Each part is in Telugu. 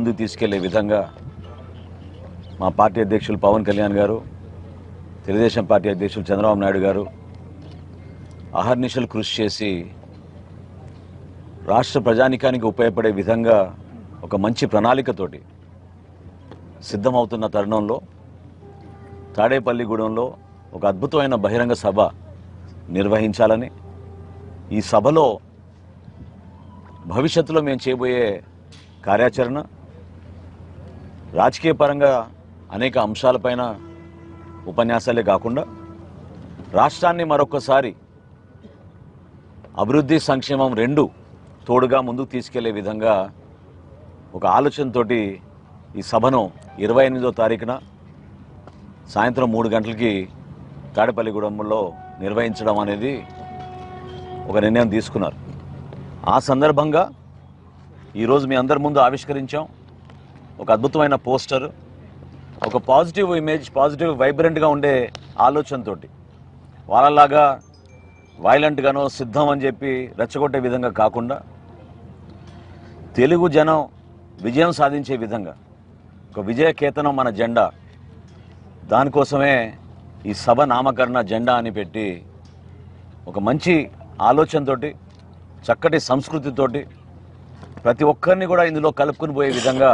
ముందుకు తీసుకెళ్లే విధంగా మా పార్టీ అధ్యక్షులు పవన్ కళ్యాణ్ గారు, తెలుగుదేశం పార్టీ అధ్యక్షులు చంద్రబాబు నాయుడు గారు అహర్నిశలు కృషి చేసి రాష్ట్ర ప్రజానికానికి ఉపయోగపడే విధంగా ఒక మంచి ప్రణాళికతోటి సిద్ధమవుతున్న తరుణంలో తాడేపల్లిగూడెంలో ఒక అద్భుతమైన బహిరంగ సభ నిర్వహించాలని, ఈ సభలో భవిష్యత్తులో మేము చేయబోయే కార్యాచరణ, రాజకీయ పరంగా అనేక అంశాలపైన ఉపన్యాసాలే కాకుండా రాష్ట్రాన్ని మరొకసారి అభివృద్ధి సంక్షేమం రెండు తోడుగా ముందుకు తీసుకెళ్లే విధంగా ఒక ఆలోచనతోటి ఈ సభను 28వ తారీఖున సాయంత్రం 3 గంటలకి తాడేపల్లిగూడెంలో నిర్వహించడం అనేది ఒక నిర్ణయం తీసుకున్నారు. ఆ సందర్భంగా ఈరోజు మీ అందరి ముందు ఆవిష్కరించాం ఒక అద్భుతమైన పోస్టర్, ఒక పాజిటివ్ ఇమేజ్, పాజిటివ్ వైబ్రెంట్గా ఉండే ఆలోచనతో వాళ్ళలాగా వైలెంట్గానో సిద్ధం అని చెప్పి రెచ్చగొట్టే విధంగా కాకుండా తెలుగు జనం విజయం సాధించే విధంగా ఒక విజయకేతనం మన జెండా, దానికోసమే ఈ సభ నామకరణ జెండా అని పెట్టి ఒక మంచి ఆలోచనతోటి చక్కటి సంస్కృతితోటి ప్రతి ఒక్కరిని కూడా ఇందులో కలుపుకుని పోయే విధంగా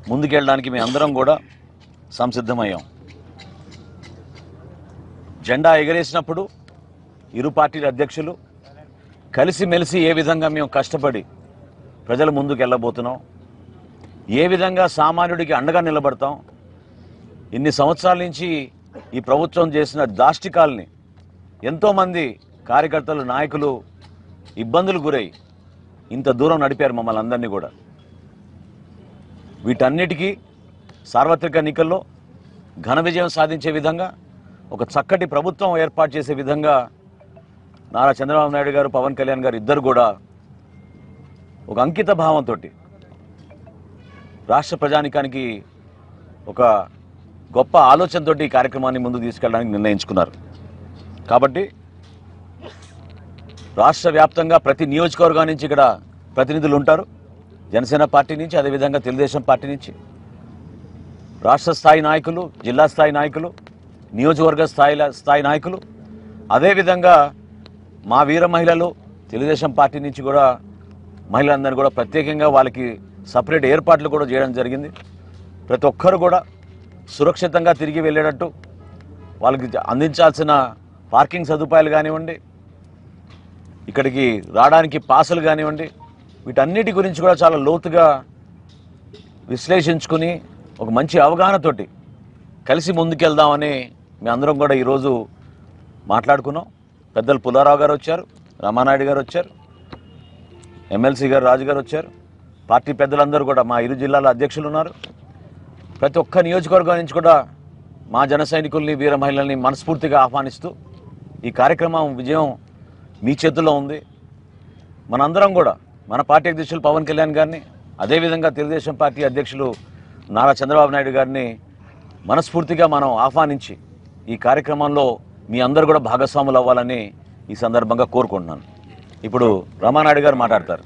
ముందుకెళ్ళడానికి మేము అందరం కూడా సంసిద్ధమయ్యాం. జెండా ఎగరేసినప్పుడు ఇరు పార్టీల అధ్యక్షులు కలిసిమెలిసి ఏ విధంగా మేము కష్టపడి ప్రజల ముందుకు వెళ్ళబోతున్నాం, ఏ విధంగా సామాన్యుడికి అండగా నిలబడతాం, ఇన్ని సంవత్సరాల నుంచి ఈ ప్రభుత్వం చేసిన దాష్టికాల్ని ఎంతోమంది కార్యకర్తలు, నాయకులు ఇబ్బందులు గురై ఇంత దూరం నడిపారు మమ్మల్ని అందరినీ కూడా. వీటన్నిటికీ సార్వత్రిక ఎన్నికల్లో ఘన విజయం సాధించే విధంగా ఒక చక్కటి ప్రభుత్వం ఏర్పాటు చేసే విధంగా నారా చంద్రబాబు నాయుడు గారు, పవన్ కళ్యాణ్ గారు ఇద్దరు కూడా ఒక అంకిత భావంతో రాష్ట్ర ప్రజానికానికి ఒక గొప్ప ఆలోచనతో ఈ కార్యక్రమాన్ని ముందుకు తీసుకెళ్ళడానికి నిర్ణయించుకున్నారు. కాబట్టి రాష్ట్ర వ్యాప్తంగా ప్రతి నియోజకవర్గం నుంచి ఇక్కడ ప్రతినిధులు ఉంటారు. జనసేన పార్టీ నుంచి, అదేవిధంగా తెలుగుదేశం పార్టీ నుంచి రాష్ట్ర స్థాయి నాయకులు, జిల్లా స్థాయి నాయకులు, నియోజకవర్గ స్థాయి నాయకులు, అదేవిధంగా మా వీర మహిళలు తెలుగుదేశం పార్టీ నుంచి కూడా మహిళలందరూ కూడా ప్రత్యేకంగా వాళ్ళకి సపరేట్ ఏర్పాట్లు కూడా చేయడం జరిగింది. ప్రతి ఒక్కరు కూడా సురక్షితంగా తిరిగి వెళ్ళేటట్టు వాళ్ళకి అందించాల్సిన పార్కింగ్ సదుపాయాలు కానివ్వండి, ఇక్కడికి రావడానికి పాసులు కానివ్వండి, వీటన్నిటి గురించి కూడా చాలా లోతుగా విశ్లేషించుకుని ఒక మంచి అవగాహనతోటి కలిసి ముందుకెళ్దామని మేము అందరం కూడా ఈరోజు మాట్లాడుకున్నాం. పెద్దలు పుల్లారావు గారు వచ్చారు, రామానాయుడు గారు వచ్చారు, ఎమ్మెల్సీ గారు రాజు గారు వచ్చారు, పార్టీ పెద్దలందరూ కూడా, మా ఇరు జిల్లాల అధ్యక్షులు ఉన్నారు. ప్రతి ఒక్క నియోజకవర్గం నుంచి కూడా మా జన సైనికుల్ని, వీర మహిళల్ని మనస్ఫూర్తిగా ఆహ్వానిస్తూ ఈ కార్యక్రమం విజయం మీ చేతుల్లో ఉంది. మనందరం కూడా మన పార్టీ అధ్యక్షులు పవన్ కళ్యాణ్ గారిని, అదేవిధంగా తెలుగుదేశం పార్టీ అధ్యక్షులు నారా చంద్రబాబు నాయుడు గారిని మనస్ఫూర్తిగా మనం ఆహ్వానించి ఈ కార్యక్రమంలో మీ అందరూ కూడా భాగస్వాములు అవ్వాలని ఈ సందర్భంగా కోరుకుంటున్నాను. ఇప్పుడు రామానాయుడు గారు మాట్లాడతారు.